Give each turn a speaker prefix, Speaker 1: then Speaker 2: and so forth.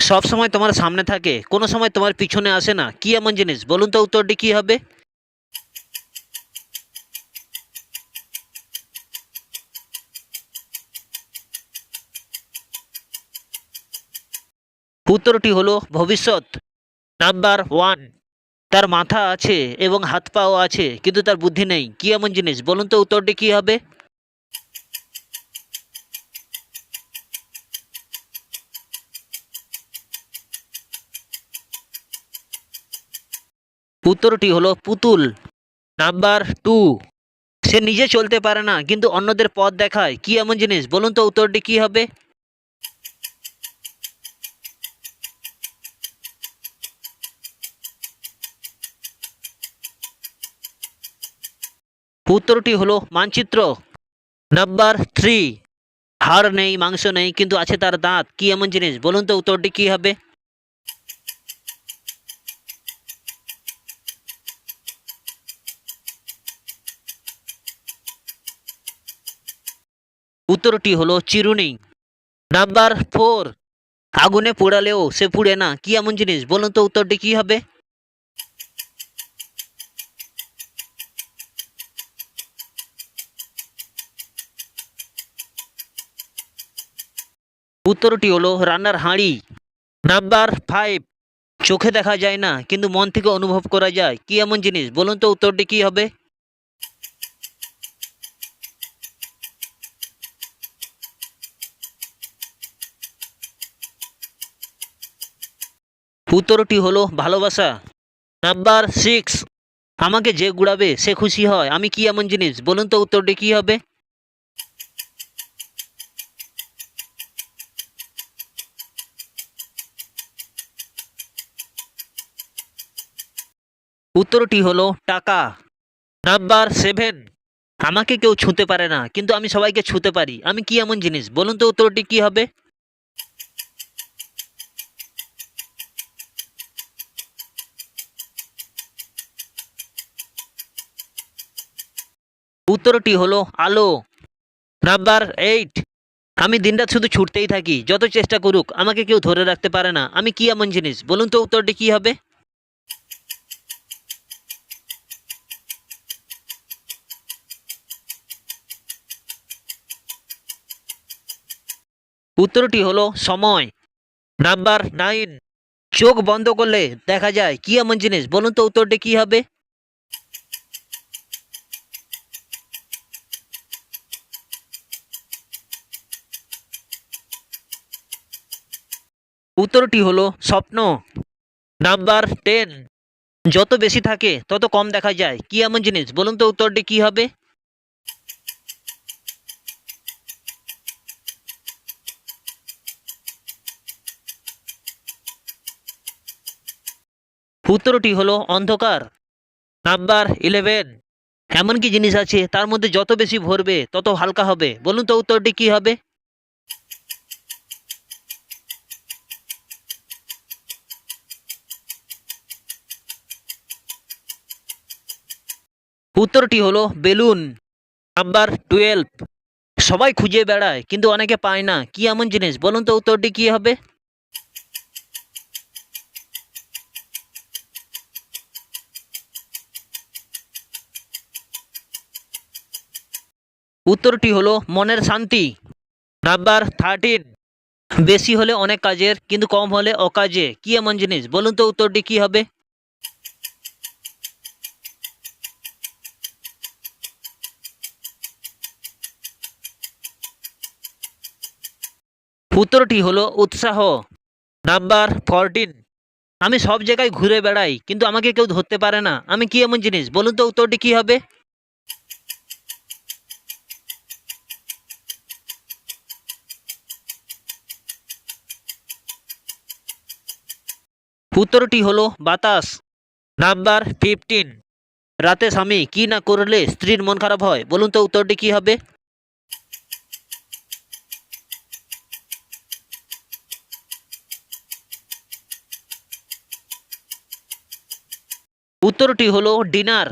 Speaker 1: সব সময় তোমার সামনে থাকে, কোনো সময় তোমার পিছনে আসে না, কি এমন জিনিস? বলুন তো উত্তরটি কি হবে? উত্তরটি হলো ভবিষ্যৎ। Number one. তার মাথা আছে এবং হাত পাও আছে, কিন্তু তার বুদ্ধি নেই, কি এমন জিনিস? বলুন তো উত্তরটি কি হবে? উত্তরটি হলো পুতুল। Number two. সে নিজে চলতে পারে না কিন্তু অন্যদের পথ দেখায়, কি এমন জিনিস? বলুন তো উত্তরটি কি হবে? উত্তরটি হলো মানচিত্র। Number three. হাড় নেই, মাংস নেই, কিন্তু আছে তার দাঁত, কি এমন জিনিস? বলুন তো উত্তরটি কি হবে? উত্তরটি হলো চিরুনি। Number four. আগুনে পোড়ালেও সে পুড়ে না, কি এমন জিনিস? বলুন তো উত্তরটি কি হবে? উত্তরটি হলো রান্নার হাঁড়ি। Number five. চোখে দেখা যায় না কিন্তু মন থেকে অনুভব করা যায়, কি এমন জিনিস? বলুন তো উত্তরটি কি হবে? উত্তরটি হলো ভালোবাসা। Number six. আমাকে যে গুড়াবে সে খুশি হয়, আমি কি এমন জিনিস? বলুন তো উত্তরটি কি হবে? উত্তরটি হলো টাকা। Number seven. আমাকে কেউ ছুঁতে পারে না কিন্তু আমি সবাইকে ছুঁতে পারি, আমি কি এমন জিনিস? বলুন তো উত্তরটি কি হবে? উত্তরটি হলো আলো। Number eight. আমি দিনরাত শুধু ছুটতেই থাকি, যত চেষ্টা করুক আমাকে কেউ ধরে রাখতে পারে না, আমি কি এমন জিনিস? বলুন তো উত্তরটি কি হবে? উত্তরটি হলো সময়। Number nine. চোখ বন্ধ করলে দেখা যায়, কি এমন জিনিস? বলুন তো উত্তরটি কি হবে? উত্তরটি হলো স্বপ্ন। Number ten. যত বেশি থাকে তত কম দেখা যায়, কি এমন জিনিস? বলুন তো উত্তরটি কি হবে? উত্তরটি হলো অন্ধকার। Number eleven. এমন কি জিনিস আছে তার মধ্যে যত বেশি ভরবে তত হালকা হবে? বলুন তো উত্তরটি কি হবে? উত্তরটি হলো বেলুন। Number twelve. সবাই খুঁজে বেড়ায় কিন্তু অনেকে পায় না, কি এমন জিনিস? বলুন তো উত্তরটি কি হবে? উত্তরটি হলো মনের শান্তি। Number thirteen. বেশি হলে অনেক কাজের কিন্তু কম হলে অকাজে, কি এমন জিনিস? বলুন তো উত্তরটি কি হবে? উত্তরটি হলো উৎসাহ। Number fourteen. আমি সব জায়গায় ঘুরে বেড়াই কিন্তু আমাকে কেউ ধরতে পারে না, আমি কি এমন জিনিস? বলুন তো উত্তরটি কি হবে? উত্তরটি হলো বাতাস। Number fifteen. রাতে স্বামী কি না করলে স্ত্রীর মন খারাপ হয়, বলুন তো উত্তরটি কি হবে? উত্তরটি হলো ডিনার।